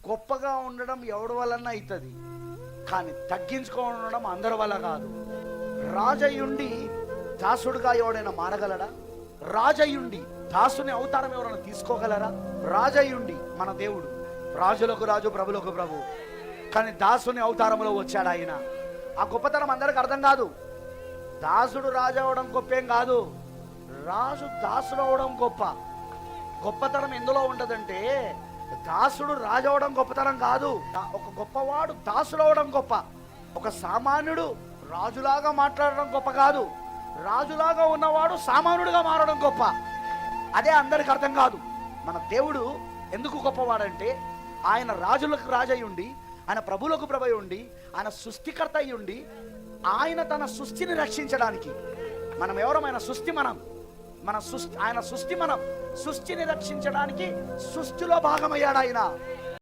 గొప్పగా ఉండడం ఎవడి వలన అవుతుంది, కానీ తగ్గించుకొని ఉండడం అందరి వల్ల కాదు. రాజయ్యుండి దాసుడుగా ఎవడైనా మారగలడా? రాజయ్యుండి దాసుని అవతారం ఎవరైనా తీసుకోగలరా? రాజయ్యుండి మన దేవుడు రాజులకు రాజు ప్రభులకు ప్రభు, కానీ దాసుని అవతారంలో వచ్చాడు ఆయన. ఆ గొప్పతనం అందరికి అర్థం కాదు. దాసుడు రాజు అవడం గొప్పేం కాదు, రాజు దాసుడు అవడం గొప్ప. గొప్పతనం ఎందులో ఉంటదంటే దాసుడు రాజు అవడం గొప్పతనం కాదు. ఒక గొప్పవాడు దాసుడు అవడం గొప్ప. ఒక సామాన్యుడు రాజులాగా మాట్లాడడం గొప్ప కాదు, రాజులాగా ఉన్నవాడు సామాన్యుడిగా మారడం గొప్ప. అదే అందరికి అర్థం కాదు. మన దేవుడు ఎందుకు గొప్పవాడంటే ఆయన రాజులకు రాజయ్యుండి, ఆయన ప్రభులకు ప్రభు ఉండి, ఆయన సృష్టికర్త అయ్యుండి, ఆయన తన సృష్టిని రక్షించడానికి, మనం ఎవరమైన సృష్టి, మన సృష్టి, ఆయన సృష్టి, మనం సృష్టిని రక్షించడానికి సృష్టిలో భాగమయ్యాడు ఆయన.